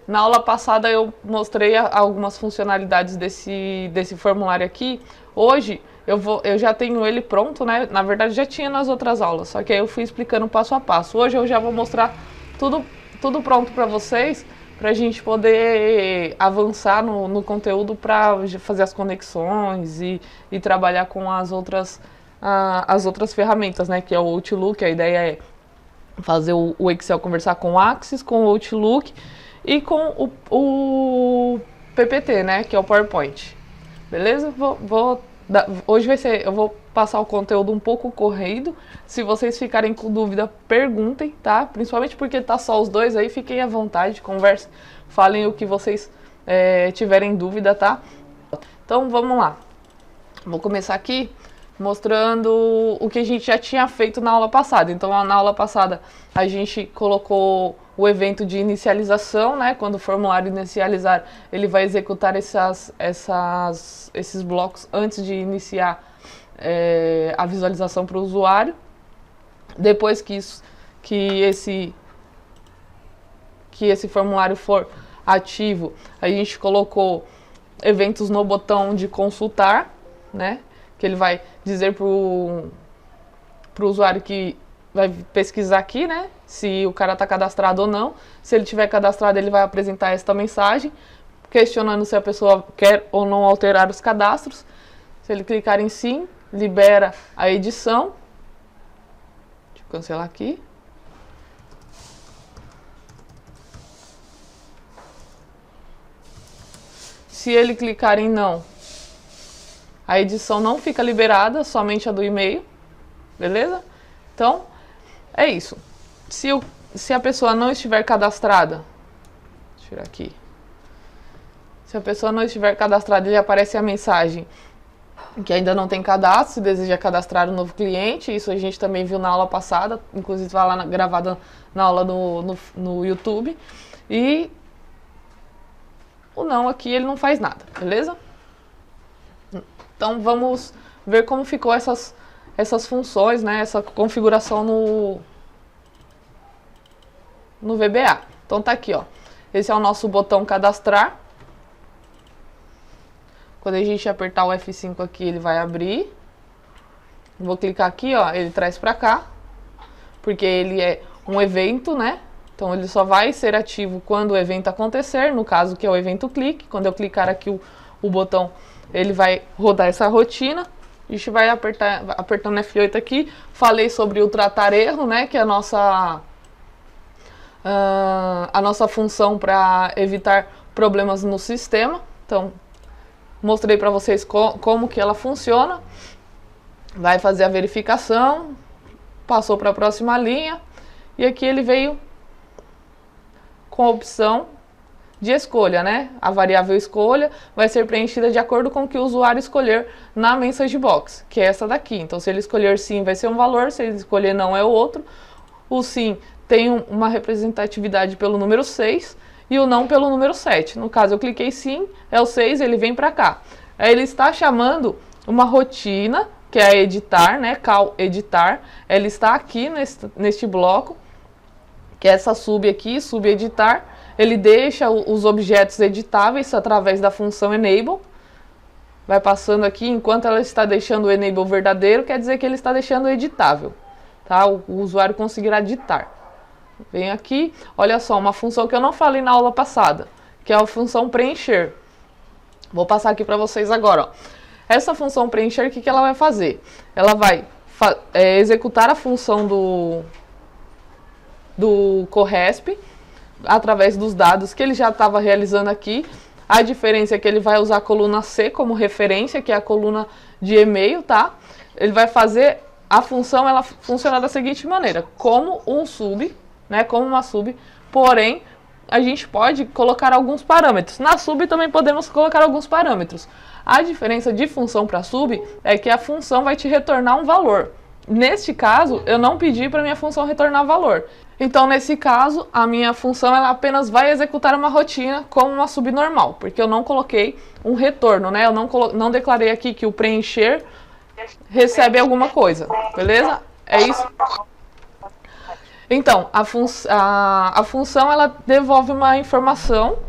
Na aula passada eu mostrei algumas funcionalidades desse formulário aqui. Hoje eu já tenho ele pronto, né? Na verdade já tinha nas outras aulas, só que aí eu fui explicando passo a passo. Hoje eu já vou mostrar tudo pronto para vocês, para a gente poder avançar no conteúdo para fazer as conexões e trabalhar com as outras ferramentas, né? Que é o Outlook. A ideia é fazer o Excel conversar com o Axis, com o Outlook e com o PPT, né? Que é o PowerPoint. Beleza? Hoje eu vou passar o conteúdo um pouco corrido. Se vocês ficarem com dúvida, perguntem, tá? Principalmente porque tá só os dois aí, fiquem à vontade, conversem, falem o que vocês tiverem dúvida, tá? Então vamos lá. Vou começar aqui mostrando o que a gente já tinha feito na aula passada. Então na aula passada a gente colocou o evento de inicialização, né? Quando o formulário inicializar, ele vai executar esses blocos antes de iniciar a visualização para o usuário. Depois que esse formulário for ativo, a gente colocou eventos no botão de consultar, né? Que ele vai dizer para o usuário que vai pesquisar aqui, né? Se o cara está cadastrado ou não. Se ele tiver cadastrado, ele vai apresentar esta mensagem, questionando se a pessoa quer ou não alterar os cadastros. Se ele clicar em sim, libera a edição. Deixa eu cancelar aqui. Se ele clicar em não, a edição não fica liberada, somente a do e-mail. Beleza? Então, é isso. Se a pessoa não estiver cadastrada, deixa eu tirar aqui. Se a pessoa não estiver cadastrada, ele aparece a mensagem que ainda não tem cadastro, se deseja cadastrar um novo cliente. Isso a gente também viu na aula passada, inclusive vai lá gravada na aula no YouTube. E o não aqui, ele não faz nada, beleza? Então vamos ver como ficou essas funções, né? Essa configuração no VBA. Então tá aqui, ó. Esse é o nosso botão cadastrar. Quando a gente apertar o F5 aqui, ele vai abrir. Vou clicar aqui, ó, ele traz pra cá, porque ele é um evento, né? Então ele só vai ser ativo quando o evento acontecer, no caso que é o evento clique. Quando eu clicar aqui o botão, ele vai rodar essa rotina. A gente vai apertando F8 aqui. Falei sobre o tratar erro, né? Que é a nossa função para evitar problemas no sistema. Então, mostrei para vocês como que ela funciona. Vai fazer a verificação. Passou para a próxima linha. E aqui ele veio com a opção de escolha, né? A variável escolha vai ser preenchida de acordo com o que o usuário escolher na message box, que é essa daqui. Então, se ele escolher sim, vai ser um valor, se ele escolher não, é o outro. O sim tem uma representatividade pelo número 6 e o não pelo número 7. No caso, eu cliquei sim, é o 6, ele vem para cá. Aí ele está chamando uma rotina, que é a editar, né? Call editar. Ela está aqui neste bloco, que é essa sub aqui, sub editar. Ele deixa os objetos editáveis através da função enable. Vai passando aqui, enquanto ela está deixando o enable verdadeiro, quer dizer que ele está deixando editável, tá? O usuário conseguirá editar. Vem aqui, olha só, uma função que eu não falei na aula passada, que é a função preencher. Vou passar aqui para vocês agora, ó. Essa função preencher, o que ela vai fazer? Ela vai executar a função do CORRESP, através dos dados que ele já estava realizando aqui. A diferença é que ele vai usar a coluna C como referência, que é a coluna de e-mail, tá? Ele vai fazer a função, ela funciona da seguinte maneira, como um sub, né? Como uma sub, porém, a gente pode colocar alguns parâmetros. Na sub também podemos colocar alguns parâmetros. A diferença de função para sub é que a função vai te retornar um valor. Neste caso, eu não pedi para minha função retornar valor. Então, nesse caso, a minha função ela apenas vai executar uma rotina como uma sub normal, porque eu não coloquei um retorno, né? Eu não declarei aqui que o preencher recebe alguma coisa, beleza? É isso. Então, a função ela devolve uma informação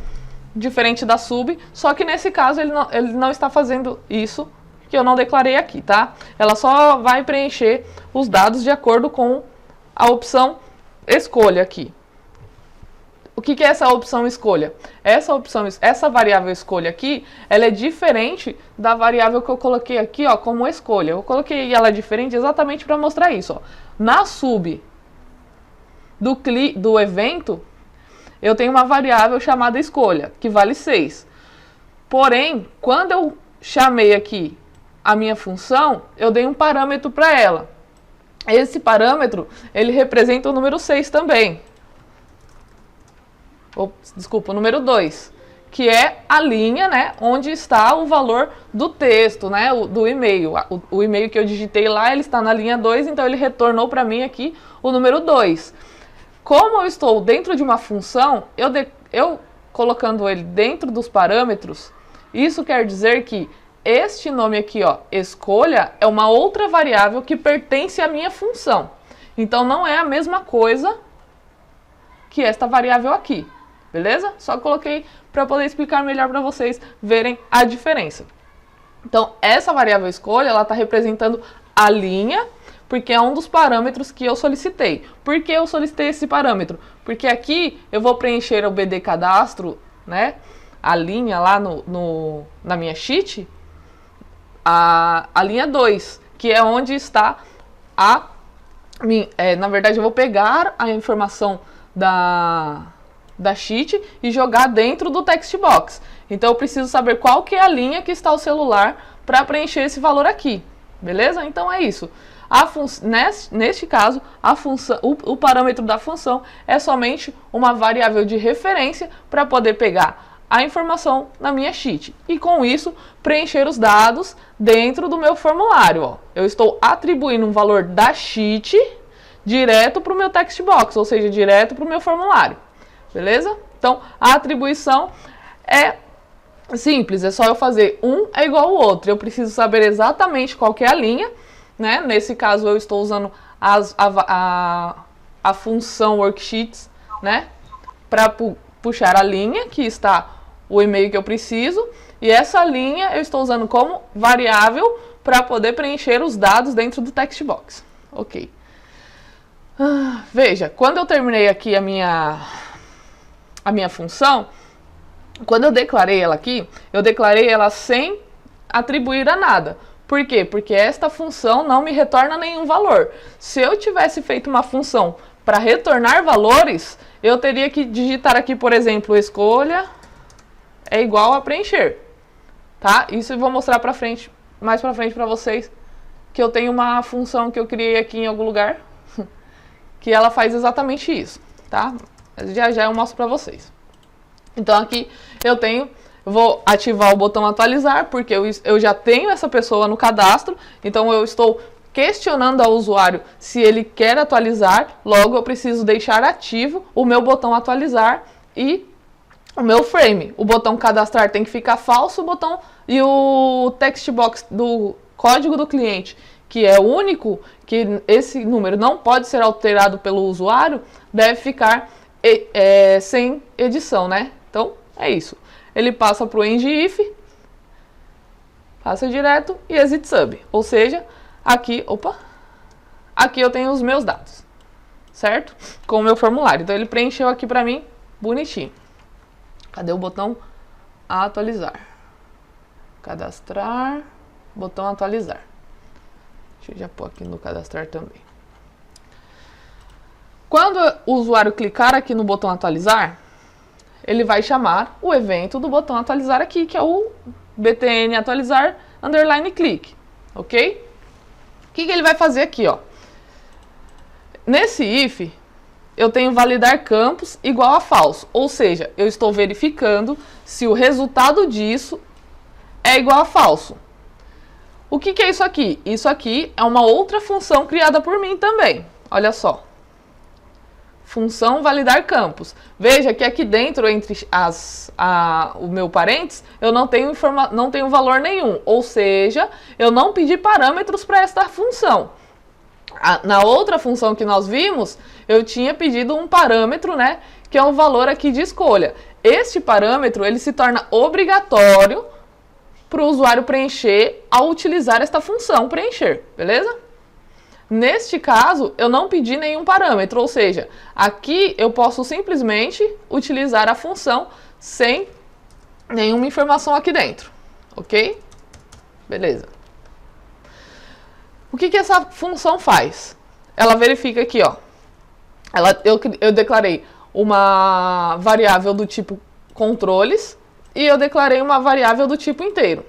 diferente da sub, só que nesse caso ele não está fazendo isso que eu não declarei aqui, tá? Ela só vai preencher os dados de acordo com a opção escolha aqui. O que é essa opção escolha? Essa variável escolha aqui, ela é diferente da variável que eu coloquei aqui, ó, como escolha. Eu coloquei ela diferente exatamente para mostrar isso, ó. Na sub do evento, eu tenho uma variável chamada escolha, que vale 6. Porém, quando eu chamei aqui a minha função, eu dei um parâmetro para ela. Esse parâmetro, ele representa o número 6 também. Desculpa, o número 2, que é a linha, né, onde está o valor do texto, né, do e-mail. O e-mail que eu digitei lá, ele está na linha 2, então ele retornou para mim aqui o número 2. Como eu estou dentro de uma função, eu colocando ele dentro dos parâmetros, isso quer dizer que este nome aqui, ó, escolha, é uma outra variável que pertence à minha função. Então não é a mesma coisa que esta variável aqui. Beleza? Só coloquei para poder explicar melhor para vocês verem a diferença. Então, essa variável escolha, ela está representando a linha, porque é um dos parâmetros que eu solicitei. Por que eu solicitei esse parâmetro? Porque aqui eu vou preencher o BD cadastro, né? A linha lá na minha sheet, a linha 2, que é onde está na verdade, eu vou pegar a informação da sheet e jogar dentro do text box. Então eu preciso saber qual que é a linha que está o celular para preencher esse valor aqui, beleza? Então é isso. Neste caso, o parâmetro da função é somente uma variável de referência para poder pegar a informação na minha sheet e com isso preencher os dados dentro do meu formulário. Ó. Eu estou atribuindo um valor da sheet direto para o meu text box, ou seja, direto para o meu formulário. Beleza? Então, a atribuição é simples, é só eu fazer um é igual ao outro. Eu preciso saber exatamente qual que é a linha, né? Nesse caso, eu estou usando a função worksheets, né? Para puxar a linha, que está o e-mail que eu preciso, e essa linha eu estou usando como variável para poder preencher os dados dentro do text box. Ok. Veja, quando eu terminei aqui a minha função, quando eu declarei ela aqui, eu declarei ela sem atribuir a nada. Por quê? Porque esta função não me retorna nenhum valor. Se eu tivesse feito uma função para retornar valores, eu teria que digitar aqui, por exemplo, escolha é igual a preencher. Tá? Isso eu vou mostrar mais para frente para vocês, que eu tenho uma função que eu criei aqui em algum lugar, que ela faz exatamente isso, tá? Já eu mostro para vocês. Então aqui vou ativar o botão atualizar, porque eu já tenho essa pessoa no cadastro, então eu estou questionando ao usuário se ele quer atualizar, logo eu preciso deixar ativo o meu botão atualizar e o meu frame. O botão cadastrar tem que ficar falso, e o text box do código do cliente, que é único, que esse número não pode ser alterado pelo usuário, deve ficar sem edição, né? Então, é isso. Ele passa para o end if, passa direto e exit sub. Ou seja, aqui eu tenho os meus dados, certo? Com o meu formulário. Então, ele preencheu aqui para mim, bonitinho. Cadê o botão atualizar? Cadastrar, botão atualizar. Deixa eu já pôr aqui no cadastrar também. Quando o usuário clicar aqui no botão atualizar, ele vai chamar o evento do botão atualizar aqui, que é o btn atualizar underline click, ok? O que ele vai fazer aqui, ó? Nesse if, eu tenho validar campos igual a falso, ou seja, eu estou verificando se o resultado disso é igual a falso. O que é isso aqui? Isso aqui é uma outra função criada por mim também. Olha só. Função validar campos. Veja que aqui dentro, entre o meu parênteses, eu não tenho valor nenhum. Ou seja, eu não pedi parâmetros para esta função. Na outra função que nós vimos, eu tinha pedido um parâmetro, né, que é um valor aqui de escolha. Este parâmetro, ele se torna obrigatório para o usuário preencher ao utilizar esta função preencher, beleza? Neste caso, eu não pedi nenhum parâmetro, ou seja, aqui eu posso simplesmente utilizar a função sem nenhuma informação aqui dentro, ok? Beleza. O que essa função faz? Ela verifica aqui, ó. Eu declarei uma variável do tipo controles e eu declarei uma variável do tipo inteiro.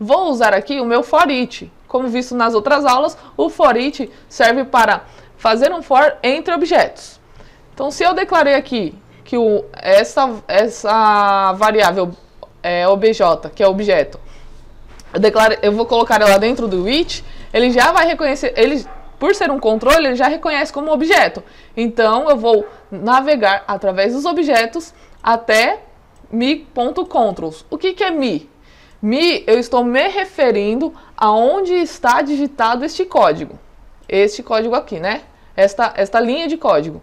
Vou usar aqui o meu for each. Como visto nas outras aulas, o for each serve para fazer um for entre objetos. Então, se eu declarei aqui que essa variável obj, que é objeto, eu vou colocar ela dentro do each, ele já vai reconhecer, por ser um controle, ele já reconhece como objeto. Então, eu vou navegar através dos objetos até me.controls. O que é me? Me, eu estou me referindo aonde está digitado este código. Este código aqui, né? Esta linha de código.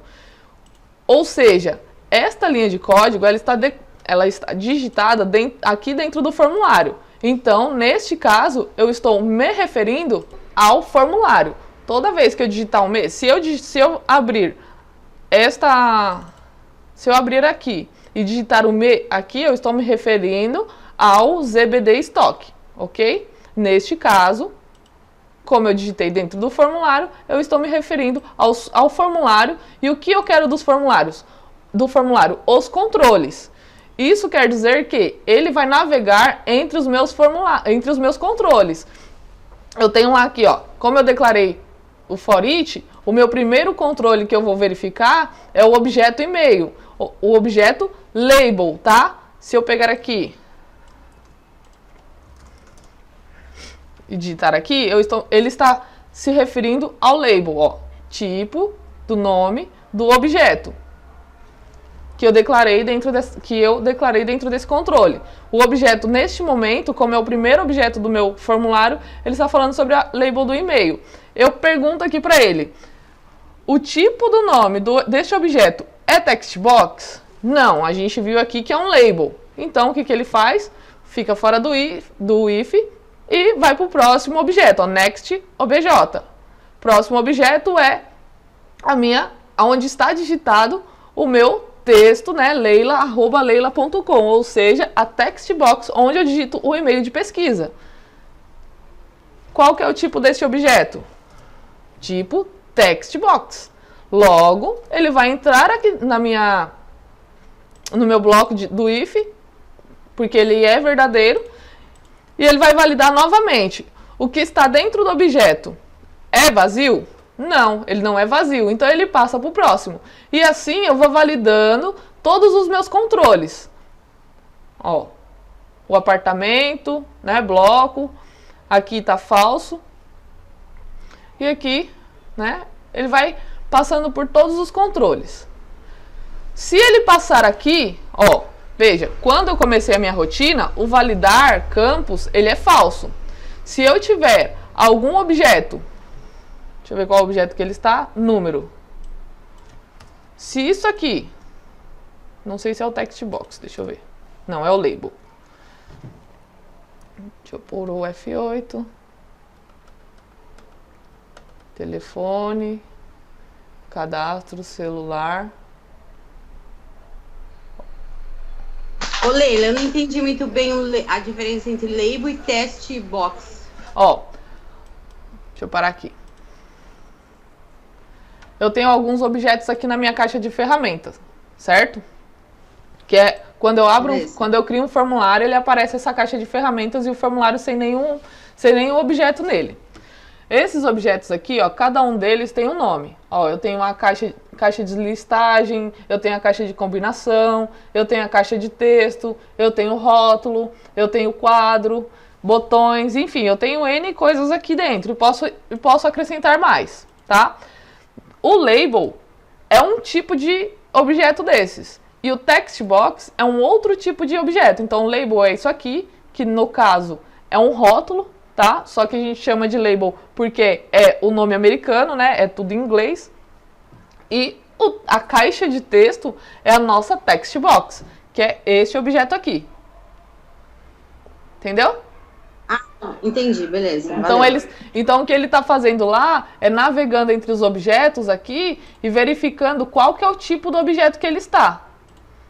Ou seja, esta linha de código, ela está digitada aqui dentro do formulário. Então, neste caso, eu estou me referindo ao formulário. Toda vez que eu digitar um me, se eu abrir aqui e digitar o me aqui, eu estou me referindo ao ZBD Stock, ok? Neste caso, como eu digitei dentro do formulário, eu estou me referindo ao formulário. E o que eu quero dos formulários? Do formulário, os controles. Isso quer dizer que ele vai navegar entre os meus controles. Eu tenho lá aqui, ó, como eu declarei o for each, o meu primeiro controle que eu vou verificar é o objeto e-mail, o objeto label, tá? Se eu pegar aqui e digitar aqui, ele está se referindo ao label, ó, tipo do nome do objeto que eu declarei dentro desse controle. O objeto, neste momento, como é o primeiro objeto do meu formulário, ele está falando sobre a label do e-mail. Eu pergunto aqui para ele, o tipo do nome deste objeto é text box? Não, a gente viu aqui que é um label. Então, o que ele faz? Fica fora do if e vai para o próximo objeto, ó, next obj. Próximo objeto é onde está digitado o meu texto, né, leila@leila.com, ou seja, a text box onde eu digito o e-mail de pesquisa. Qual que é o tipo desse objeto? Tipo text box. Logo, ele vai entrar aqui no meu bloco do if, porque ele é verdadeiro, e ele vai validar novamente. O que está dentro do objeto é vazio? Não, ele não é vazio, então ele passa para o próximo. E assim eu vou validando todos os meus controles. Ó, o apartamento, né, bloco, aqui está falso. E aqui, né, ele vai passando por todos os controles. Se ele passar aqui, ó, veja, quando eu comecei a minha rotina, o validar campos, ele é falso. Se eu tiver algum objeto, deixa eu ver qual objeto que ele está, número. Se isso aqui, não sei se é o text box, deixa eu ver. Não, é o label. Deixa eu pôr o F8. Telefone, cadastro, celular. Ô Leila, eu não entendi muito bem a diferença entre label e text box. Ó, deixa eu parar aqui. Eu tenho alguns objetos aqui na minha caixa de ferramentas, certo? Que é quando eu crio um formulário, ele aparece essa caixa de ferramentas e o formulário sem nenhum objeto nele. Esses objetos aqui, ó, cada um deles tem um nome. Ó, eu tenho uma caixa de listagem, eu tenho a caixa de combinação, eu tenho a caixa de texto, eu tenho rótulo, eu tenho quadro, botões, enfim, eu tenho N coisas aqui dentro e posso acrescentar mais, tá? O label é um tipo de objeto desses. E o text box é um outro tipo de objeto. Então, o label é isso aqui, que no caso é um rótulo, tá? Só que a gente chama de label porque é o nome americano, né? É tudo em inglês. E a caixa de texto é a nossa text box, que é este objeto aqui. Entendeu? Ah, entendi, beleza. Então, então o que ele está fazendo lá é navegando entre os objetos aqui e verificando qual que é o tipo do objeto que ele está.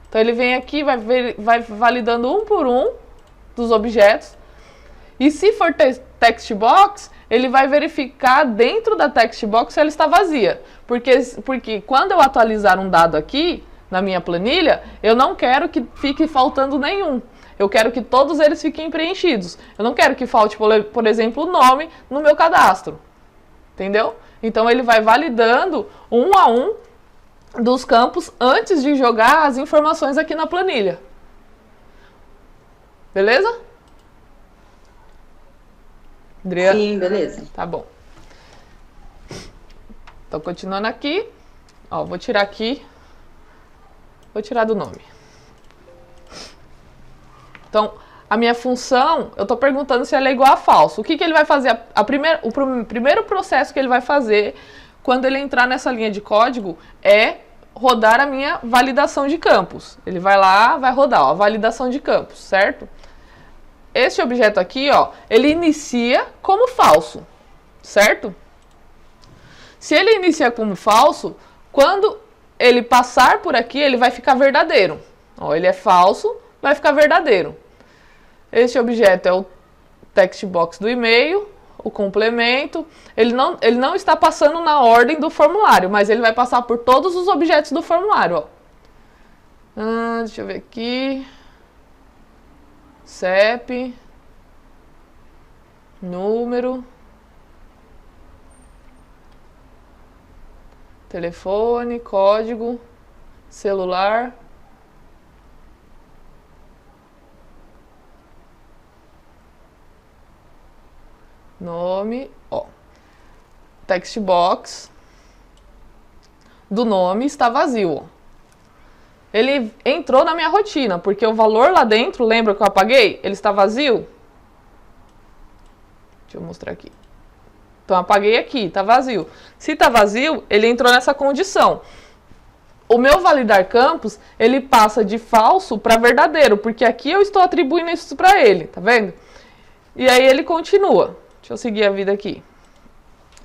Então ele vem aqui, vai validando um por um dos objetos. E se for text box, ele vai verificar dentro da text box se ela está vazia. Porque quando eu atualizar um dado aqui na minha planilha, eu não quero que fique faltando nenhum. Eu quero que todos eles fiquem preenchidos. Eu não quero que falte, por exemplo, o nome no meu cadastro. Entendeu? Então ele vai validando um a um dos campos antes de jogar as informações aqui na planilha. Beleza? Adriana? Sim, beleza. Tá bom. Então, continuando aqui. Ó, vou tirar aqui. Vou tirar do nome. Então, a minha função, eu estou perguntando se ela é igual a falso. O que ele vai fazer? O primeiro processo que ele vai fazer quando ele entrar nessa linha de código é rodar a minha validação de campos. Ele vai lá, vai rodar, ó, a validação de campos, certo? Este objeto aqui, ó, ele inicia como falso, certo? Se ele inicia como falso, quando ele passar por aqui, ele vai ficar verdadeiro. Ó, ele é falso, vai ficar verdadeiro. Este objeto é o text box do e-mail, o complemento. Ele não está passando na ordem do formulário, mas ele vai passar por todos os objetos do formulário. Ó. Deixa eu ver aqui. CEP. Número. Telefone, código, celular. Nome, ó. Text box do nome está vazio. Ele entrou na minha rotina, porque o valor lá dentro, lembra que eu apaguei? Ele está vazio? Deixa eu mostrar aqui. Então, apaguei aqui, está vazio. Se está vazio, ele entrou nessa condição. O meu validar campos, ele passa de falso para verdadeiro, porque aqui eu estou atribuindo isso para ele, tá vendo? E aí ele continua. Deixa eu seguir a vida aqui.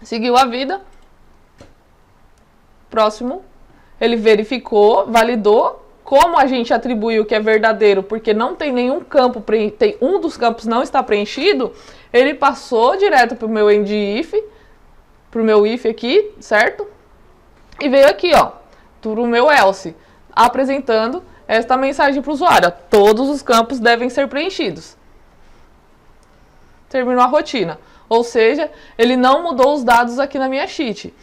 Seguiu a vida. Próximo. Ele verificou, validou. Como a gente atribuiu que é verdadeiro, porque não tem nenhum campo, um dos campos não está preenchido, ele passou direto para o meu end if, para o meu if aqui, certo? E veio aqui, ó, para o meu else, apresentando esta mensagem para o usuário. Todos os campos devem ser preenchidos. Terminou a rotina. Ou seja, ele não mudou os dados aqui na minha sheet.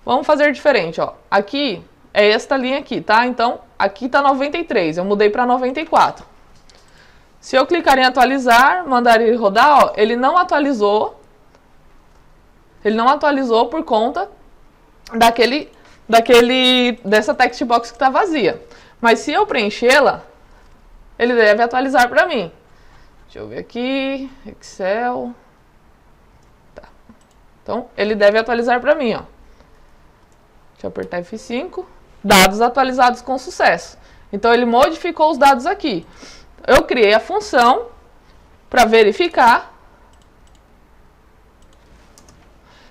Vamos fazer diferente, ó. Aqui é esta linha aqui, tá? Então, aqui tá 93, eu mudei para 94. Se eu clicar em atualizar, mandar ele rodar, ó, ele não atualizou. Ele não atualizou por conta dessa text box que tá vazia. Mas se eu preenchê-la, ele deve atualizar para mim. Deixa eu ver aqui, Excel. Tá. Então, ele deve atualizar para mim, ó. Deixa eu apertar F5. Dados atualizados com sucesso. Então, ele modificou os dados aqui. Eu criei a função para verificar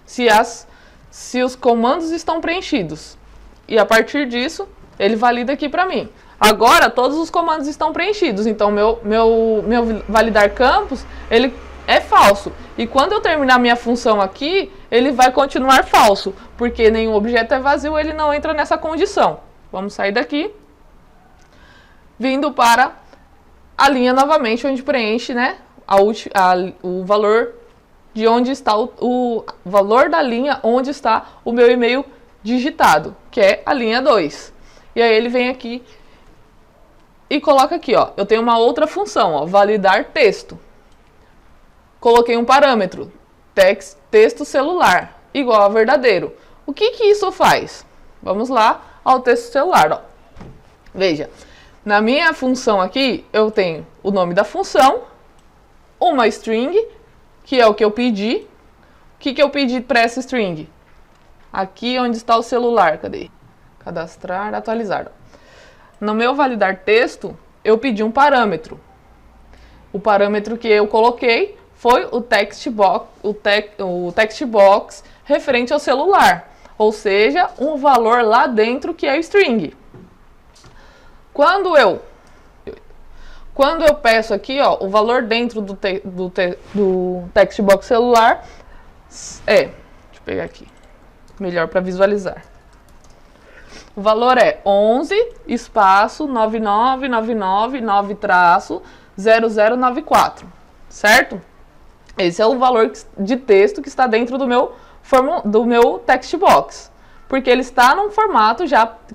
se os comandos estão preenchidos. E a partir disso, ele valida aqui para mim. Agora, todos os comandos estão preenchidos. Então, meu validar campos, ele é falso. E quando eu terminar minha função aqui, ele vai continuar falso. Porque nenhum objeto é vazio, ele não entra nessa condição. Vamos sair daqui. Vindo para a linha novamente, onde preenche, né, o valor de onde está o valor da linha onde está o meu e-mail digitado, que é a linha 2. E aí ele vem aqui e coloca aqui, ó, eu tenho uma outra função, ó, validar texto. Coloquei um parâmetro, texto celular, igual a verdadeiro. O que isso faz? Vamos lá ao texto celular, ó. Veja, na minha função aqui, eu tenho o nome da função, uma string que é o que eu pedi. O que eu pedi para essa string? Aqui onde está o celular, cadê? Cadastrar, atualizar. No meu validar texto, eu pedi um parâmetro. O parâmetro que eu coloquei foi o text box referente ao celular, ou seja, um valor lá dentro que é o string. Quando eu peço aqui, ó, o valor dentro do text box celular deixa eu pegar aqui, melhor para visualizar. O valor é 11 espaço 99999-0094, certo? Esse é o valor de texto que está dentro do meu text box, porque ele está num formato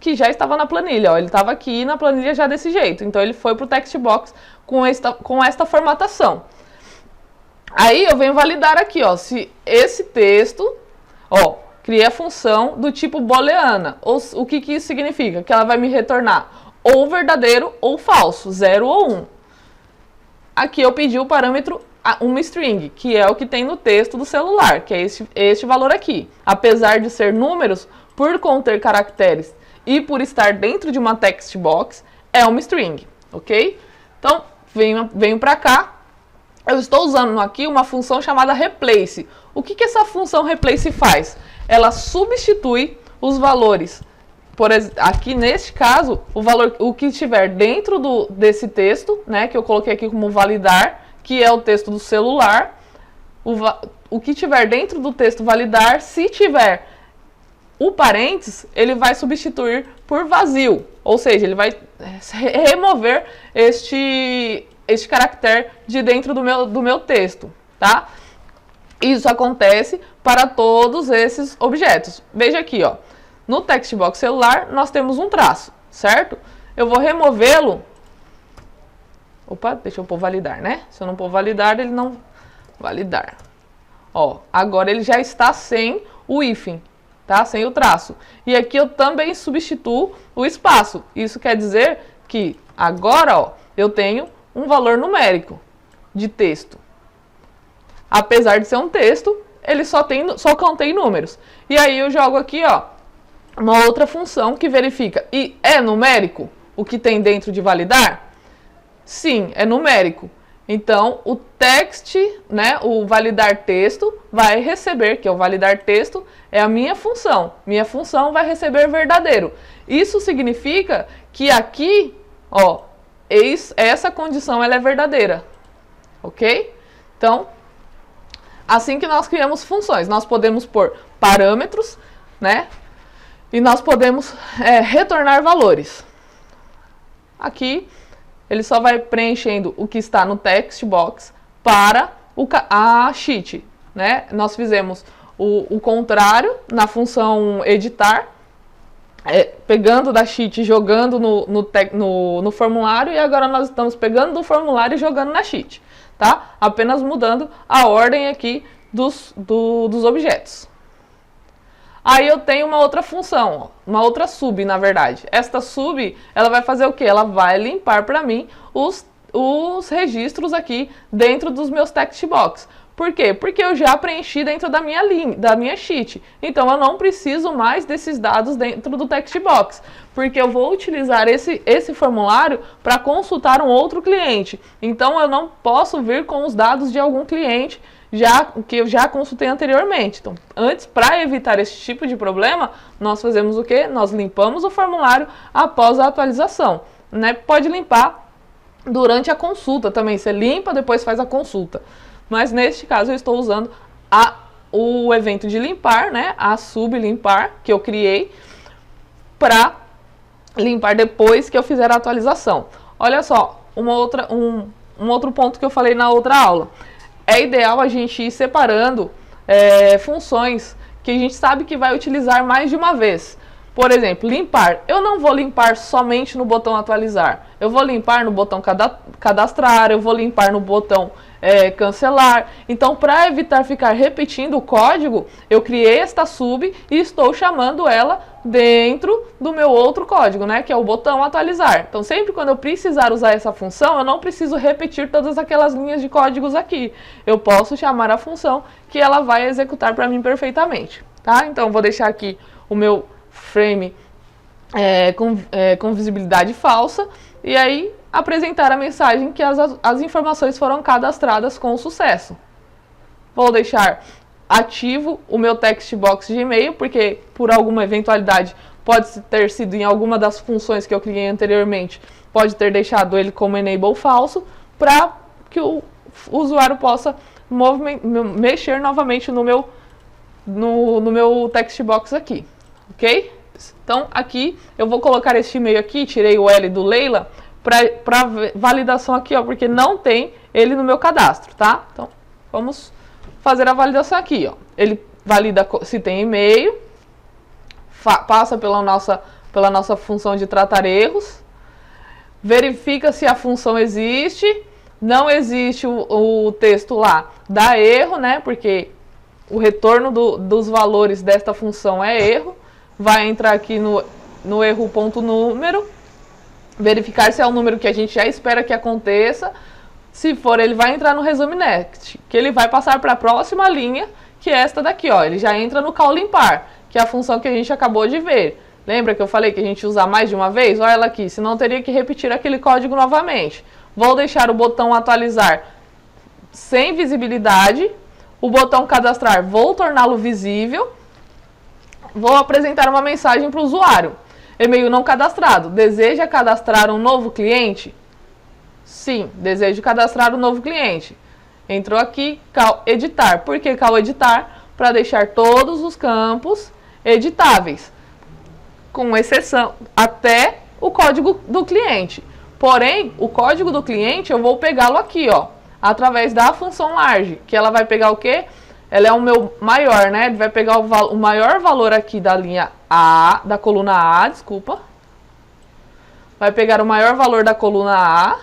que já estava na planilha, ó, ele estava aqui na planilha já desse jeito, então ele foi para o text box com esta formatação. Aí eu venho validar aqui, ó, se esse texto, ó, criei a função do tipo booleana. O que isso significa? Que ela vai me retornar ou verdadeiro ou falso, 0 ou 1. Aqui eu pedi o parâmetro uma string, que é o que tem no texto do celular, que é este valor aqui. Apesar de ser números, por conter caracteres e por estar dentro de uma text box, é uma string, ok? Então, venho para cá. Eu estou usando aqui uma função chamada replace. O que essa função replace faz? Ela substitui os valores. Aqui neste caso, o que estiver dentro desse texto, né, que eu coloquei aqui como validar, que é o texto do celular, o que estiver dentro do texto validar, se tiver o parênteses, ele vai substituir por vazio, ou seja, ele vai remover este caractere de dentro do meu texto, tá? Isso acontece para todos esses objetos. Veja aqui, ó, no text box celular nós temos um traço, certo? Eu vou removê-lo. Opa, deixa eu pôr validar, né? Se eu não pôr validar, ele não validar. Ó, agora ele já está sem o hífen, tá? Sem o traço. E aqui eu também substituo o espaço. Isso quer dizer que agora, ó, eu tenho um valor numérico de texto. Apesar de ser um texto, ele só contém números. E aí eu jogo aqui, ó, uma outra função que verifica. E é numérico o que tem dentro de validar? Sim, é numérico. Então, o text, né, o validar texto, vai receber, que é o validar texto, é a minha função. Minha função vai receber verdadeiro. Isso significa que aqui, ó, essa condição ela é verdadeira, ok? Então, assim que nós criamos funções, nós podemos pôr parâmetros, né? E nós podemos retornar valores. Aqui, ele só vai preenchendo o que está no text box para a sheet, né? Nós fizemos o contrário na função editar, pegando da sheet e jogando no formulário, e agora nós estamos pegando do formulário e jogando na sheet, tá? Apenas mudando a ordem aqui dos objetos. Aí eu tenho uma outra função, ó, uma outra sub, na verdade. Esta sub, ela vai fazer o quê? Ela vai limpar para mim os registros aqui dentro dos meus text box. Por quê? Porque eu já preenchi dentro da minha sheet. Então, eu não preciso mais desses dados dentro do text box. Porque eu vou utilizar esse formulário para consultar um outro cliente. Então, eu não posso vir com os dados de algum cliente que eu já consultei anteriormente. Então, antes, para evitar esse tipo de problema, nós fazemos o quê? Nós limpamos o formulário após a atualização, né? Pode limpar durante a consulta também. Você limpa, depois faz a consulta. Mas neste caso eu estou usando o evento de limpar, né? A sublimpar que eu criei para limpar depois que eu fizer a atualização. Olha só, um outro ponto que eu falei na outra aula. É ideal a gente ir separando funções que a gente sabe que vai utilizar mais de uma vez. Por exemplo, limpar. Eu não vou limpar somente no botão atualizar. Eu vou limpar no botão cadastrar, eu vou limpar no botão cancelar. Então, para evitar ficar repetindo o código, eu criei esta sub e estou chamando ela dentro do meu outro código, né, que é o botão atualizar. Então, sempre quando eu precisar usar essa função, eu não preciso repetir todas aquelas linhas de códigos aqui. Eu posso chamar a função que ela vai executar para mim perfeitamente, tá? Então, vou deixar aqui o meu frame com visibilidade falsa e aí apresentar a mensagem que as informações foram cadastradas com sucesso. Vou deixar ativo o meu text box de e-mail, porque por alguma eventualidade pode ter sido em alguma das funções que eu criei anteriormente, pode ter deixado ele como enable falso, para que o usuário possa mexer novamente no meu text box aqui, ok? Então aqui eu vou colocar este e-mail aqui, tirei o L do Leila, para validação aqui, ó, porque não tem ele no meu cadastro, tá? Então vamos fazer a validação aqui, ó. Ele valida se tem e-mail, passa pela nossa função de tratar erros, verifica se a função existe, não existe o texto lá, dá erro, né? Porque o retorno dos valores desta função é erro, vai entrar aqui no erro.número, verificar se é o número que a gente já espera que aconteça. Se for, ele vai entrar no resume next, que ele vai passar para a próxima linha, que é esta daqui, ó. Ele já entra no call limpar, que é a função que a gente acabou de ver. Lembra que eu falei que a gente usa mais de uma vez? Olha ela aqui, senão teria que repetir aquele código novamente. Vou deixar o botão atualizar sem visibilidade. O botão cadastrar, vou torná-lo visível. Vou apresentar uma mensagem para o usuário. E-mail não cadastrado. Deseja cadastrar um novo cliente? Sim, desejo cadastrar um novo cliente. Entrou aqui, call editar. Por que call editar? Para deixar todos os campos editáveis, com exceção até o código do cliente. Porém, o código do cliente eu vou pegá-lo aqui, ó, através da função large, que ela vai pegar o quê? Ela é o meu maior, né? Ele vai pegar o maior valor aqui da linha A, da coluna A, desculpa. Vai pegar o maior valor da coluna A,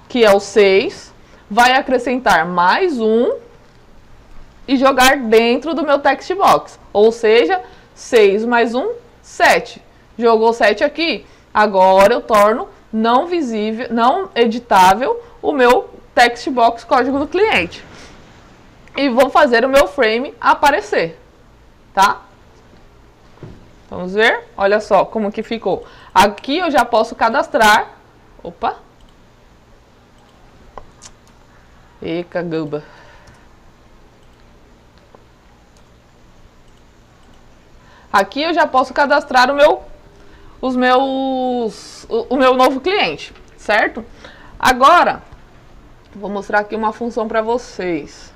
que é o 6, vai acrescentar mais um e jogar dentro do meu text box. Ou seja, 6 mais 1, 7. Jogou 7 aqui, agora eu torno não visível, não editável o meu text box código do cliente. E vou fazer o meu frame aparecer, tá? Vamos ver? Olha só como que ficou. Aqui eu já posso cadastrar. Opa! E cagamba. Aqui eu já posso cadastrar o meu novo cliente, certo? Agora, vou mostrar aqui uma função para vocês.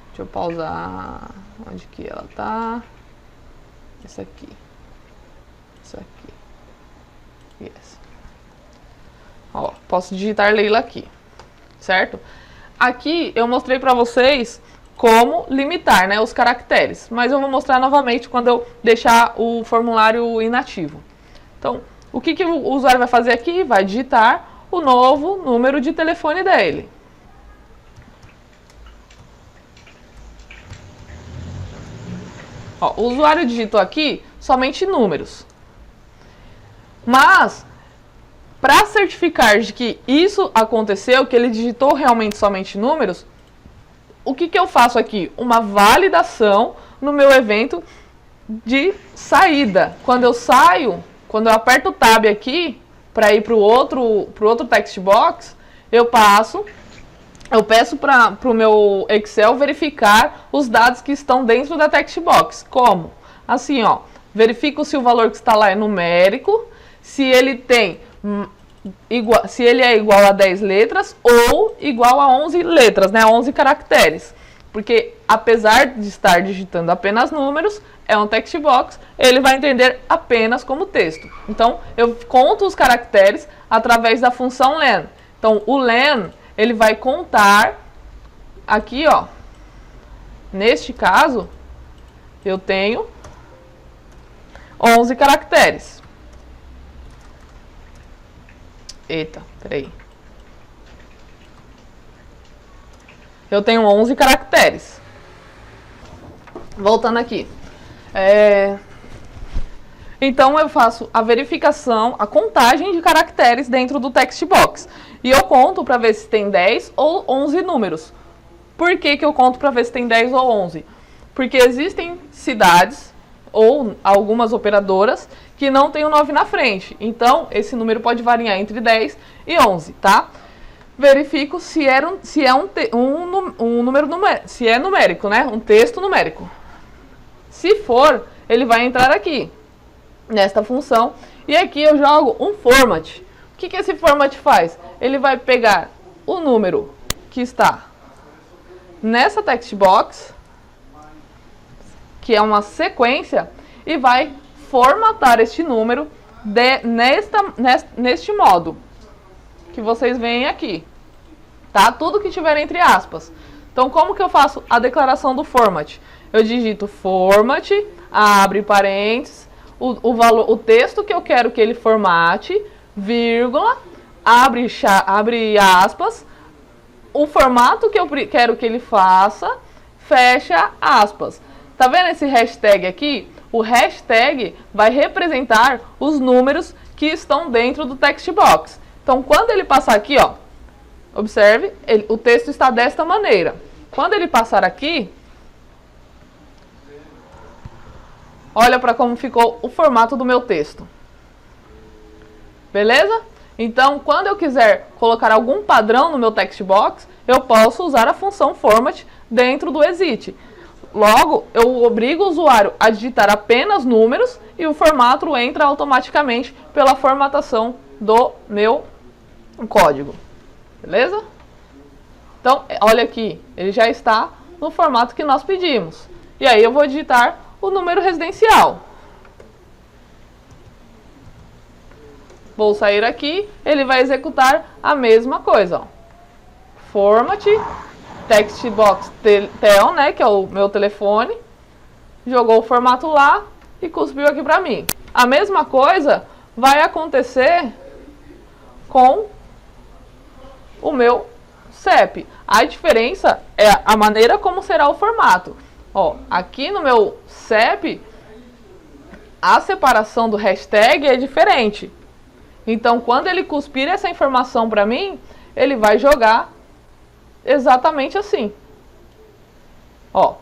Deixa eu pausar. Onde que ela tá? Essa aqui. Essa aqui. E essa. Ó, posso digitar Leila aqui, certo? Aqui eu mostrei para vocês como limitar, né, os caracteres, mas eu vou mostrar novamente quando eu deixar o formulário inativo. Então, o que o usuário vai fazer aqui? Vai digitar o novo número de telefone dele. Ó, o usuário digitou aqui somente números. Mas, para certificar de que isso aconteceu, que ele digitou realmente somente números, o que eu faço aqui? Uma validação no meu evento de saída. Quando eu saio, quando eu aperto o Tab aqui, para ir para o outro text box, eu peço para o meu Excel verificar os dados que estão dentro da text box. Como? Assim, ó, verifico se o valor que está lá é numérico, se ele tem se ele é igual a 10 letras ou igual a 11 letras, né, 11 caracteres. Porque apesar de estar digitando apenas números, é um text box, ele vai entender apenas como texto. Então, eu conto os caracteres através da função len. Então, o len, ele vai contar aqui, ó. Neste caso, eu tenho 11 caracteres. Eita, peraí. Eu tenho 11 caracteres. Voltando aqui. Então eu faço a verificação, a contagem de caracteres dentro do text box. E eu conto para ver se tem 10 ou 11 números. Por que que eu conto para ver se tem 10 ou 11? Porque existem cidades ou algumas operadoras que não tem o 9 na frente. Então, esse número pode variar entre 10 e 11, tá? Verifico se é numérico, né? Um texto numérico. Se for, ele vai entrar aqui, nesta função. E aqui eu jogo um format. O que que esse format faz? Ele vai pegar o número que está nessa text box, que é uma sequência, e vai formatar este número neste modo que vocês veem aqui, tá? Tudo que tiver entre aspas. Então, como que eu faço a declaração do format? Eu digito format, abre parênteses, o texto que eu quero que ele formate, vírgula, abre aspas, o formato que eu quero que ele faça, fecha aspas. Tá vendo esse hashtag aqui? O hashtag vai representar os números que estão dentro do text box. Então, quando ele passar aqui, ó, observe, o texto está desta maneira. Quando ele passar aqui, olha para como ficou o formato do meu texto. Beleza? Então, quando eu quiser colocar algum padrão no meu text box, eu posso usar a função format dentro do exit. Logo, eu obrigo o usuário a digitar apenas números e o formato entra automaticamente pela formatação do meu código. Beleza? Então, olha aqui, ele já está no formato que nós pedimos. E aí eu vou digitar o número residencial. Vou sair aqui, ele vai executar a mesma coisa, ó. Format, text box tel, né, que é o meu telefone, jogou o formato lá e cuspiu aqui para mim. A mesma coisa vai acontecer com o meu CEP. A diferença é a maneira como será o formato. Ó, aqui no meu CEP, a separação do hashtag é diferente. Então, quando ele cuspir essa informação para mim, ele vai jogar exatamente assim. Ó,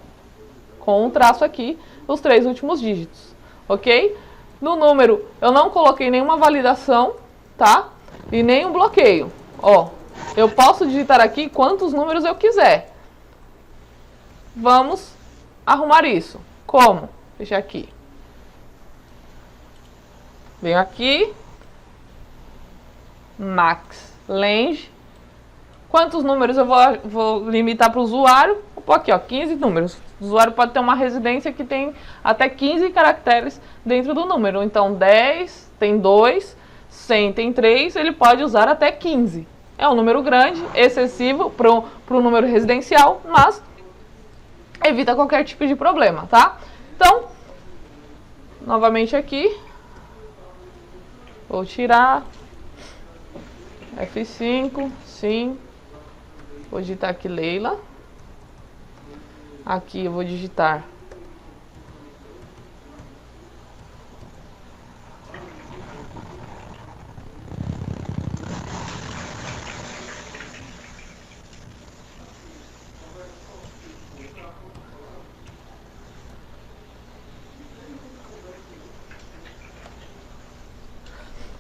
com um traço aqui, os 3 últimos dígitos, ok? No número, eu não coloquei nenhuma validação, tá? E nenhum bloqueio. Ó, eu posso digitar aqui quantos números eu quiser. Vamos arrumar isso. Como? Deixa aqui. Venho aqui. Max Lange. Quantos números eu vou limitar para o usuário? Vou pôr aqui, ó, 15 números. O usuário pode ter uma residência que tem até 15 caracteres dentro do número. Então, 10 tem 2, 100 tem 3, ele pode usar até 15. É um número grande, excessivo para o número residencial, mas evita qualquer tipo de problema, tá? Então, novamente aqui, vou tirar F5, sim. Vou digitar aqui Leila. Aqui eu vou digitar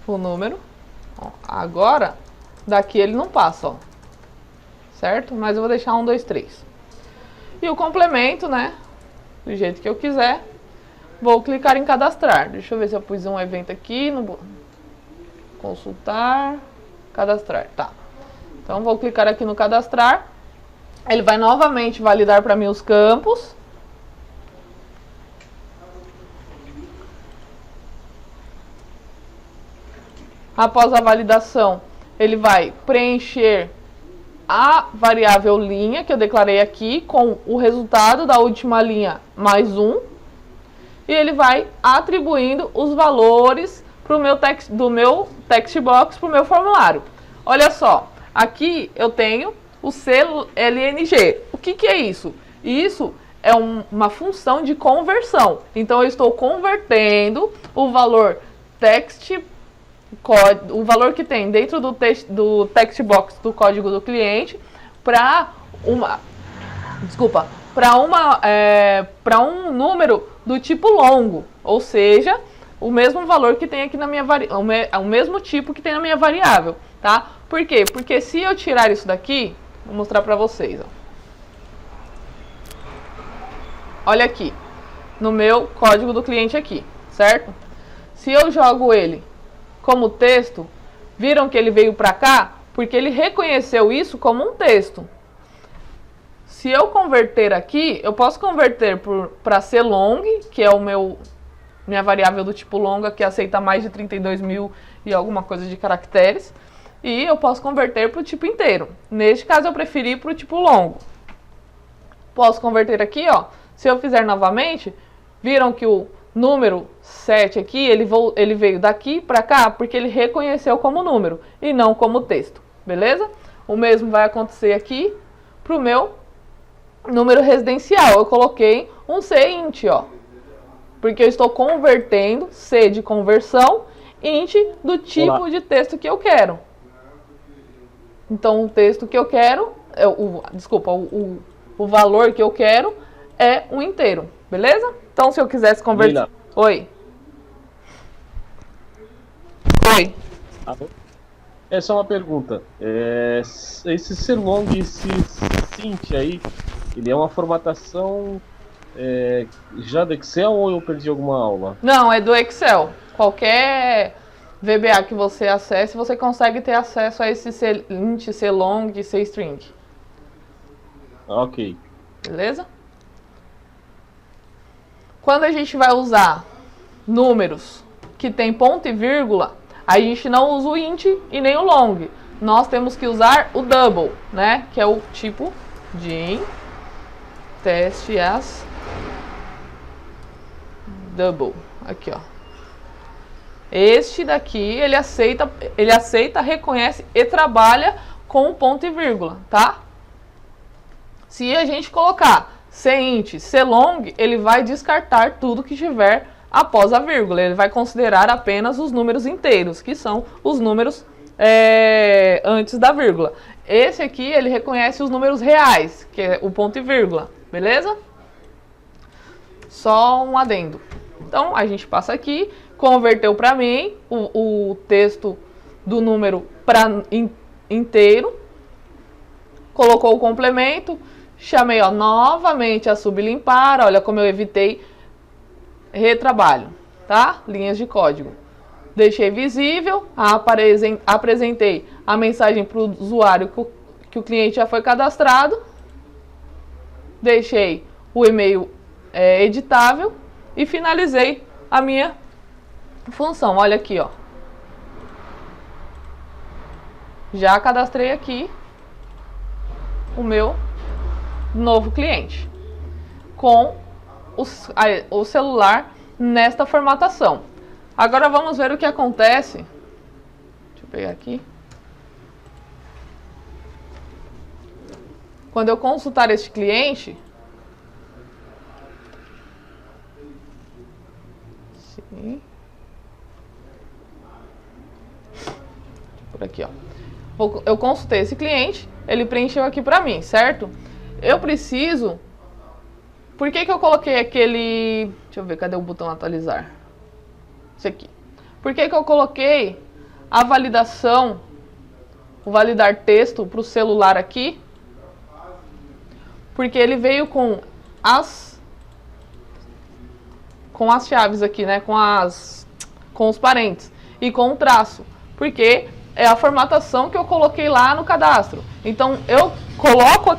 o número. Ó, agora, daqui ele não passa, ó. Certo? Mas eu vou deixar 1, 2, 3. E o complemento, né? Do jeito que eu quiser. Vou clicar em cadastrar. Deixa eu ver se eu pus um evento aqui. No consultar. Cadastrar. Tá. Então, vou clicar aqui no cadastrar. Ele vai novamente validar para mim os campos. Após a validação, ele vai preencher a variável linha que eu declarei aqui com o resultado da última linha mais 1. E ele vai atribuindo os valores do meu text box para o meu formulário. Olha só, aqui eu tenho o CLNG. O que é isso? Isso é uma função de conversão. Então, eu estou convertendo o valor text, o valor que tem dentro do text box do código do cliente para para um número do tipo longo, ou seja, o mesmo valor que tem aqui na minha o mesmo tipo que tem na minha variável, tá? Por quê? Porque se eu tirar isso daqui, vou mostrar para vocês, ó. Olha aqui, no meu código do cliente aqui, certo? Se eu jogo ele como texto, viram que ele veio para cá? Porque ele reconheceu isso como um texto. Se eu converter aqui, eu posso converter para clong, que é minha variável do tipo longa, que aceita mais de 32.000 e alguma coisa de caracteres. E eu posso converter para o tipo inteiro. Neste caso, eu preferi para o tipo longo. Posso converter aqui, ó. Se eu fizer novamente, viram que o número 7 aqui, ele veio daqui para cá, porque ele reconheceu como número e não como texto. Beleza? O mesmo vai acontecer aqui para o meu número residencial. Eu coloquei um cint, ó. Porque eu estou convertendo, C de conversão, int do tipo de texto que eu quero. Então, o texto que eu quero, o valor que eu quero é um inteiro, beleza? Então, se eu quisesse converter... Lila. Oi. Oi. É só uma pergunta. Esse serlong, esse cint aí, ele é uma formatação já do Excel ou eu perdi alguma aula? Não, é do Excel. Qualquer VBA que você acesse, você consegue ter acesso a esse int, clong, cstring. Ok. Beleza? Quando a gente vai usar números que tem ponto e vírgula, a gente não usa o int e nem o long. Nós temos que usar o double, né? Que é o tipo de teste as double. Aqui, ó. Este daqui, ele aceita, reconhece e trabalha com ponto e vírgula, tá? Se a gente colocar cint, clong, ele vai descartar tudo que tiver após a vírgula. Ele vai considerar apenas os números inteiros, que são os números antes da vírgula. Esse aqui, ele reconhece os números reais, que é o ponto e vírgula, beleza? Só um adendo. Então, a gente passa aqui, converteu para mim o texto do número para inteiro, colocou o complemento, chamei novamente a sublimpar, olha como eu evitei retrabalho, tá? Linhas de código. Deixei visível, apresentei a mensagem para o usuário que o cliente já foi cadastrado, deixei o e-mail editável e finalizei a minha função. Olha aqui, ó. Já cadastrei aqui o meu novo cliente com o celular nesta formatação. Agora vamos ver o que acontece. Deixa eu pegar aqui. Quando eu consultar este cliente, sim, por aqui, ó. Eu consultei esse cliente, ele preencheu aqui para mim, certo? Eu preciso... Por que eu coloquei aquele... Deixa eu ver, cadê o botão atualizar? Esse aqui. Por que eu coloquei a validação, o validar texto para o celular aqui? Porque ele veio com as chaves aqui, né? Com os parentes e com o traço. Porque é a formatação que eu coloquei lá no cadastro. Então, eu coloco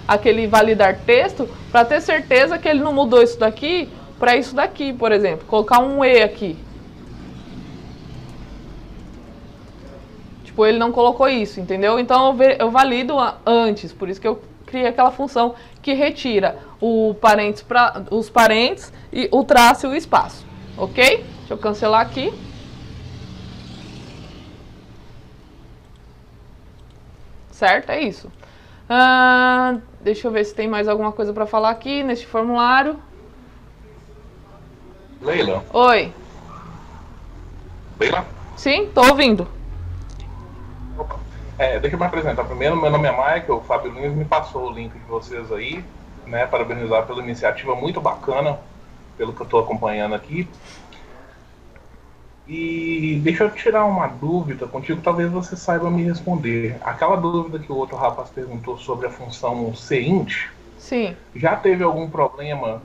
aquele validar texto para ter certeza que ele não mudou isso daqui para isso daqui, por exemplo. Colocar um E aqui. Tipo, ele não colocou isso, entendeu? Então, eu valido antes. Por isso que eu criei aquela função que retira os parentes e o traço e o espaço. Ok? Deixa eu cancelar aqui. Certo? É isso. Deixa eu ver se tem mais alguma coisa para falar aqui neste formulário. Leila? Oi. Leila? Sim, tô ouvindo. Opa. Deixa eu me apresentar primeiro. Meu nome é Michael. O Fábio Lins me passou o link de vocês aí, né? Parabenizar pela iniciativa muito bacana, pelo que eu estou acompanhando aqui. E deixa eu tirar uma dúvida contigo, talvez você saiba me responder. Aquela dúvida que o outro rapaz perguntou sobre a função cint, Sim. já teve algum problema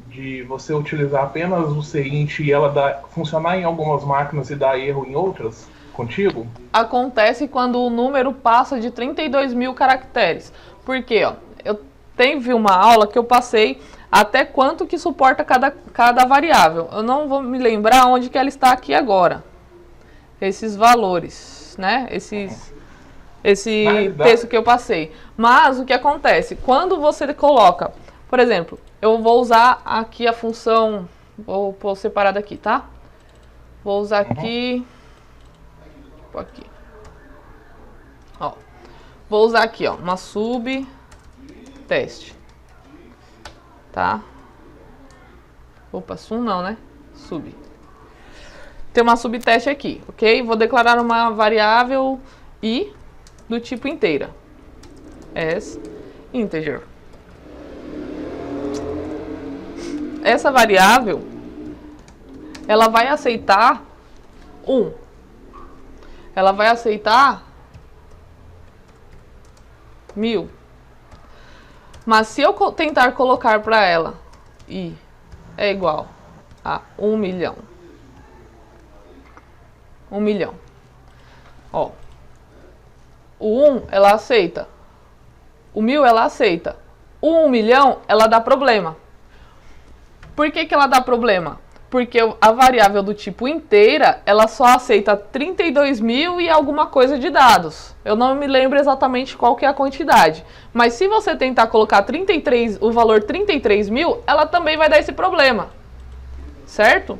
de você utilizar apenas o cint e ela funcionar em algumas máquinas e dar erro em outras contigo? Acontece quando o número passa de 32 mil caracteres. Por quê? Ó, eu teve uma aula que eu passei até quanto que suporta cada variável. Eu não vou me lembrar onde que ela está aqui agora. Esses valores, né? Esse texto que eu passei. Mas o que acontece? Quando você coloca, por exemplo, eu vou usar aqui a função, vou pôr separado aqui, tá? Vou usar aqui, ó, vou usar aqui, ó, uma subteste, tá? Opa, sum não, né? Sub. Tem uma subteste aqui, ok? Vou declarar uma variável i do tipo inteira, as integer. Essa variável, ela vai aceitar 1. Ela vai aceitar 1000. Mas se eu tentar colocar para ela i é igual a 1 milhão. 1 milhão. Ó. O 1 ela aceita. O 1000 ela aceita. O 1 milhão ela dá problema. Por que ela dá problema? Porque a variável do tipo inteira, ela só aceita 32 mil e alguma coisa de dados. Eu não me lembro exatamente qual que é a quantidade. Mas se você tentar colocar o valor 33 mil, ela também vai dar esse problema. Certo?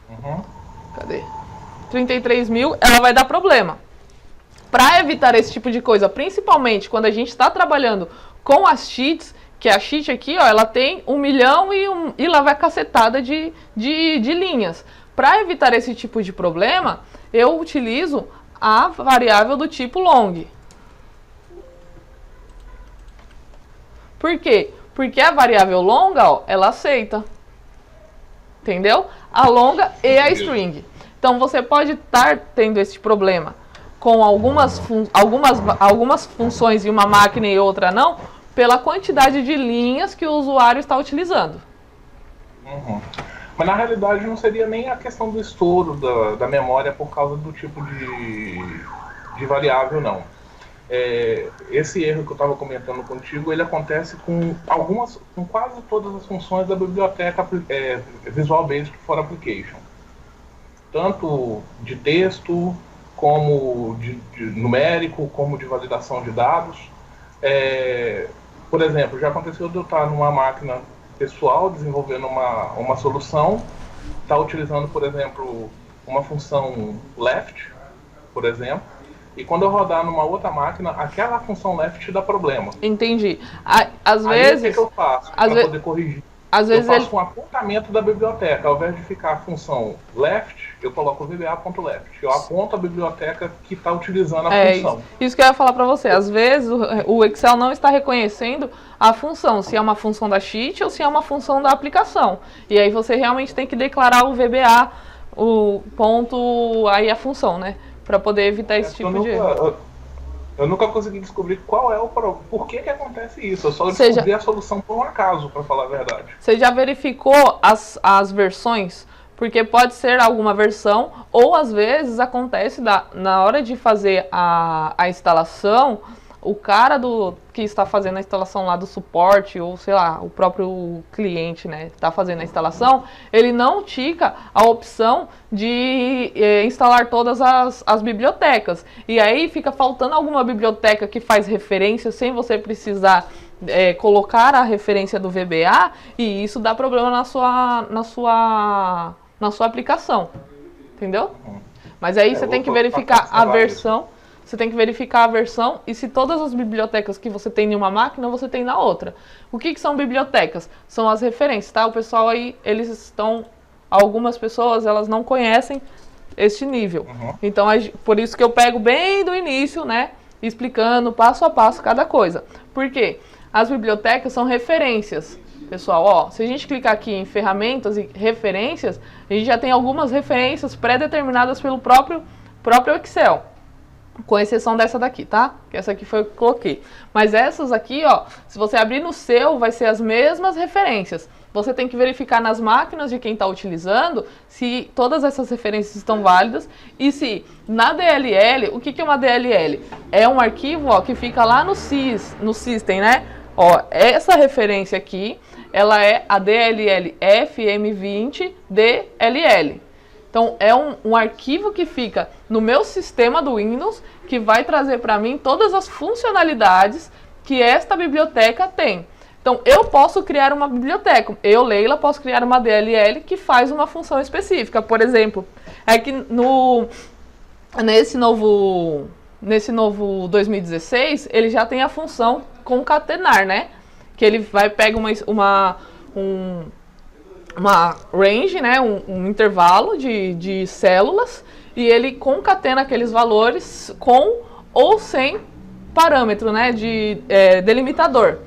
Uhum. Cadê? 33 mil, ela vai dar problema. Para evitar esse tipo de coisa, principalmente quando a gente está trabalhando com as cheats, que a cheat aqui, ó, ela tem 1 milhão e lá vai cacetada de linhas. Para evitar esse tipo de problema, eu utilizo a variável do tipo long. Por quê? Porque a variável longa, ó, ela aceita. Entendeu? A longa e a string. Então, você pode estar tendo esse problema com algumas funções em uma máquina e outra não, pela quantidade de linhas que o usuário está utilizando. Uhum. Mas na realidade não seria nem a questão do estouro da memória por causa do tipo de variável, não. Esse erro que eu estava comentando contigo, ele acontece com quase todas as funções da biblioteca Visual Basic for Application. Tanto de texto, como de numérico, como de validação de dados. Por exemplo, já aconteceu de eu estar numa máquina pessoal desenvolvendo uma solução, estar utilizando, por exemplo, uma função left, por exemplo, e quando eu rodar numa outra máquina, aquela função left dá problema. Entendi. Às Aí vezes... o que eu faço para poder corrigir? Eu faço um apontamento da biblioteca. Ao invés de ficar a função left, eu coloco VBA.left. Eu aponto a biblioteca que está utilizando a função. Isso que eu ia falar para você. Às vezes o Excel não está reconhecendo a função, se é uma função da sheet ou se é uma função da aplicação. E aí você realmente tem que declarar o VBA, o ponto, aí a função, né? Para poder evitar esse tipo de erro. Eu nunca consegui descobrir qual é o problema. Por que acontece isso? Eu só descobri a solução por um acaso, para falar a verdade. Você já verificou as versões? Porque pode ser alguma versão, ou às vezes acontece na hora de fazer a instalação, o cara que está fazendo a instalação lá do suporte, ou sei lá, o próprio cliente, né, está fazendo a instalação, ele não tica a opção de instalar todas as bibliotecas. E aí fica faltando alguma biblioteca que faz referência sem você precisar colocar a referência do VBA, e isso dá problema na sua aplicação. Entendeu? Mas aí você tem que verificar a versão você tem que verificar a versão e se todas as bibliotecas que você tem em uma máquina, você tem na outra. O que são bibliotecas? São as referências, tá? O pessoal aí, eles estão... Algumas pessoas, elas não conhecem este nível. Então, por isso que eu pego bem do início, né? Explicando passo a passo cada coisa. Por quê? As bibliotecas são referências. Pessoal, ó, se a gente clicar aqui em ferramentas e referências, a gente já tem algumas referências pré-determinadas pelo próprio Excel. Com exceção dessa daqui, tá? Que essa aqui foi o que eu coloquei. Mas essas aqui, ó, se você abrir no seu, vai ser as mesmas referências. Você tem que verificar nas máquinas de quem está utilizando se todas essas referências estão válidas e se na DLL, o que é uma DLL? É um arquivo, ó, que fica lá no System, né? Ó, essa referência aqui, ela é a DLL FM20 DLL. Então, é um arquivo que fica no meu sistema do Windows que vai trazer para mim todas as funcionalidades que esta biblioteca tem. Então, eu posso criar uma biblioteca. Eu, Leila, posso criar uma DLL que faz uma função específica. Por exemplo, é que nesse novo 2016, ele já tem a função concatenar, né? Que ele pega uma range, né? Um intervalo de células e ele concatena aqueles valores com ou sem parâmetro, né? De delimitador.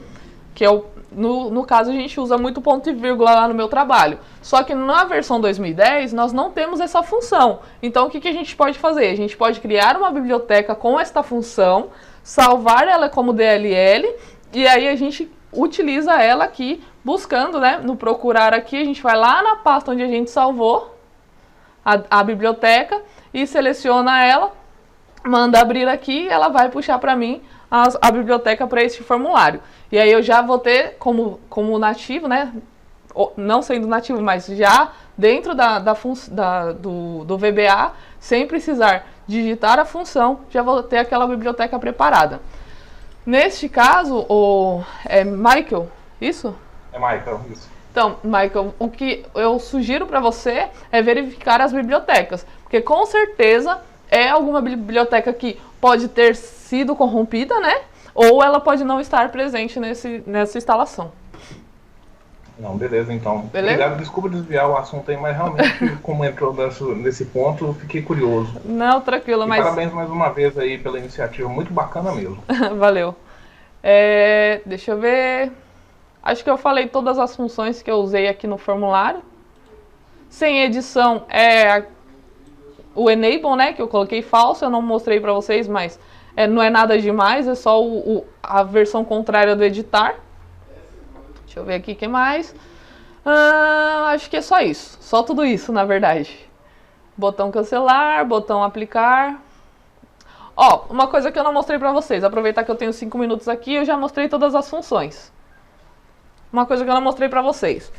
Que é no caso, a gente usa muito ponto e vírgula lá no meu trabalho. Só que na versão 2010, nós não temos essa função. Então, o que a gente pode fazer? A gente pode criar uma biblioteca com esta função, salvar ela como DLL, e aí a gente utiliza ela aqui, buscando, né? No procurar aqui, a gente vai lá na pasta onde a gente salvou a biblioteca e seleciona ela, manda abrir aqui, ela vai puxar para mim a biblioteca para este formulário. E aí eu já vou ter como nativo, né? Não sendo nativo, mas já dentro do VBA, sem precisar digitar a função, já vou ter aquela biblioteca preparada. Neste caso, Michael, isso? É Michael, isso. Então, Michael, o que eu sugiro para você é verificar as bibliotecas, porque com certeza é alguma biblioteca que pode ter sido corrompida, né? Ou ela pode não estar presente nessa instalação. Não, beleza, então. Beleza? Obrigado, desculpa desviar o assunto aí, mas realmente, como entrou nesse ponto, eu fiquei curioso. Não, tranquilo, mas... Parabéns mais uma vez aí pela iniciativa, muito bacana mesmo. Valeu. Deixa eu ver... Acho que eu falei todas as funções que eu usei aqui no formulário. Sem edição o enable, né, que eu coloquei falso, eu não mostrei para vocês, mas não é nada demais, é só a versão contrária do editar. Deixa eu ver aqui o que mais. Acho que é só isso, só tudo isso, na verdade. Botão cancelar, botão aplicar. Ó, uma coisa que eu não mostrei para vocês, aproveitar que eu tenho 5 minutos aqui, eu já mostrei todas as funções. Uma coisa que eu não mostrei para vocês.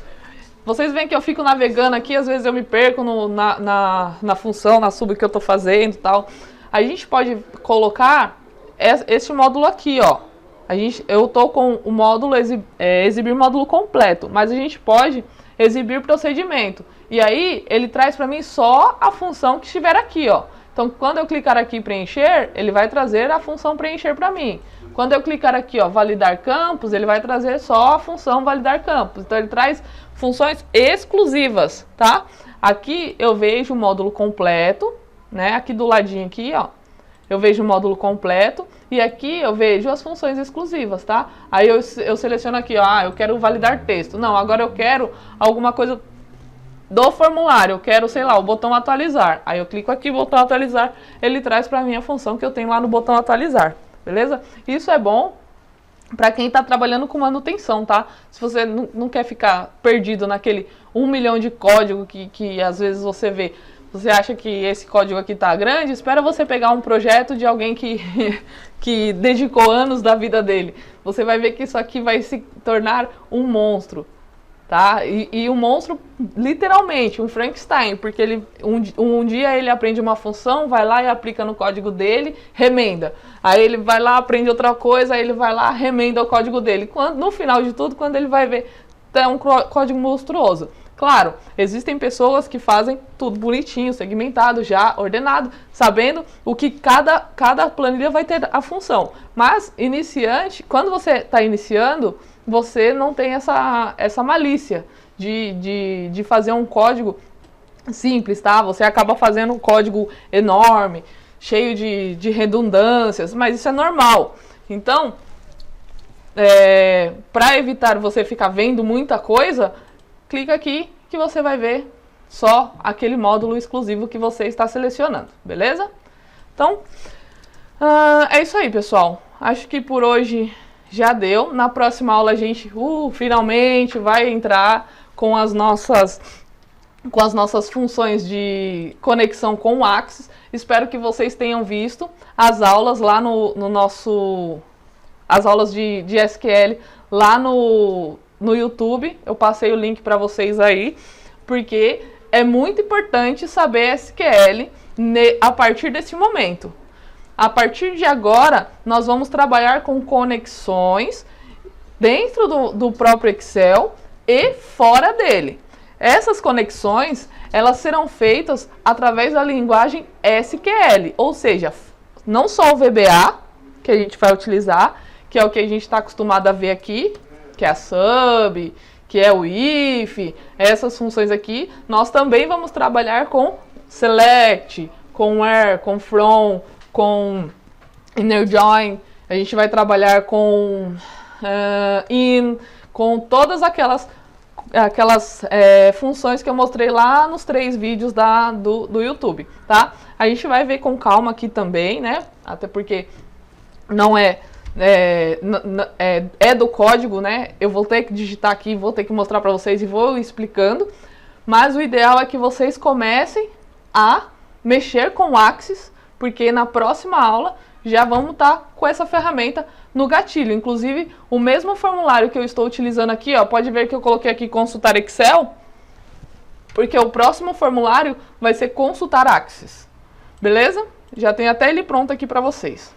Vocês veem que eu fico navegando aqui, às vezes eu me perco na função, na sub que eu estou fazendo e tal. A gente pode colocar este módulo aqui, ó. Eu estou com o módulo exibir módulo completo, mas a gente pode exibir procedimento. E aí, ele traz para mim só a função que estiver aqui, ó. Então, quando eu clicar aqui em preencher, ele vai trazer a função preencher para mim. Quando eu clicar aqui, ó, validar campos, ele vai trazer só a função validar campos. Então, ele traz funções exclusivas, tá? Aqui eu vejo o módulo completo, né? Aqui do ladinho aqui, ó, eu vejo o módulo completo e aqui eu vejo as funções exclusivas, tá? Aí eu seleciono aqui, ó, eu quero validar texto. Não, agora eu quero alguma coisa do formulário, eu quero, sei lá, o botão atualizar. Aí eu clico aqui, botão atualizar, ele traz para mim a função que eu tenho lá no botão atualizar, beleza? Isso é bom para quem está trabalhando com manutenção, tá? Se você não quer ficar perdido naquele 1 milhão de código que às vezes você vê, você acha que esse código aqui está grande, espera você pegar um projeto de alguém que dedicou anos da vida dele. Você vai ver que isso aqui vai se tornar um monstro, tá? E um monstro, literalmente, um Frankenstein, porque ele um dia ele aprende uma função, vai lá e aplica no código dele, remenda. Aí ele vai lá, aprende outra coisa, aí ele vai lá, remenda o código dele. No final de tudo, quando ele vai ver, é um código monstruoso. Claro, existem pessoas que fazem tudo bonitinho, segmentado, já ordenado, sabendo o que cada planilha vai ter a função. Mas, iniciante, quando você está iniciando, você não tem essa malícia de fazer um código simples, tá? Você acaba fazendo um código enorme, cheio de redundâncias, mas isso é normal. Então, para evitar você ficar vendo muita coisa, clica aqui que você vai ver só aquele módulo exclusivo que você está selecionando, beleza? Então, é isso aí, pessoal. Acho que por hoje já deu. Na próxima aula a gente finalmente vai entrar com as nossas funções de conexão com o Axis. Espero que vocês tenham visto as aulas lá no nosso... As aulas de SQL lá no YouTube. Eu passei o link para vocês aí, porque é muito importante saber SQL a partir desse momento. A partir de agora, nós vamos trabalhar com conexões dentro do próprio Excel e fora dele. Essas conexões, elas serão feitas através da linguagem SQL, ou seja, não só o VBA, que a gente vai utilizar, que é o que a gente está acostumado a ver aqui, que é a sub, que é o if, essas funções aqui, nós também vamos trabalhar com select, com where, com from, com inner join, a gente vai trabalhar com in, com todas aquelas funções que eu mostrei lá nos 3 vídeos do YouTube, tá? A gente vai ver com calma aqui também, né? Até porque não é do código, né? Eu vou ter que digitar aqui, vou ter que mostrar para vocês e vou explicando. Mas o ideal é que vocês comecem a mexer com o Axis, porque na próxima aula já vamos estar com essa ferramenta no gatilho. Inclusive, o mesmo formulário que eu estou utilizando aqui, ó, pode ver que eu coloquei aqui consultar Excel, porque o próximo formulário vai ser consultar Axis. Beleza? Já tem até ele pronto aqui para vocês.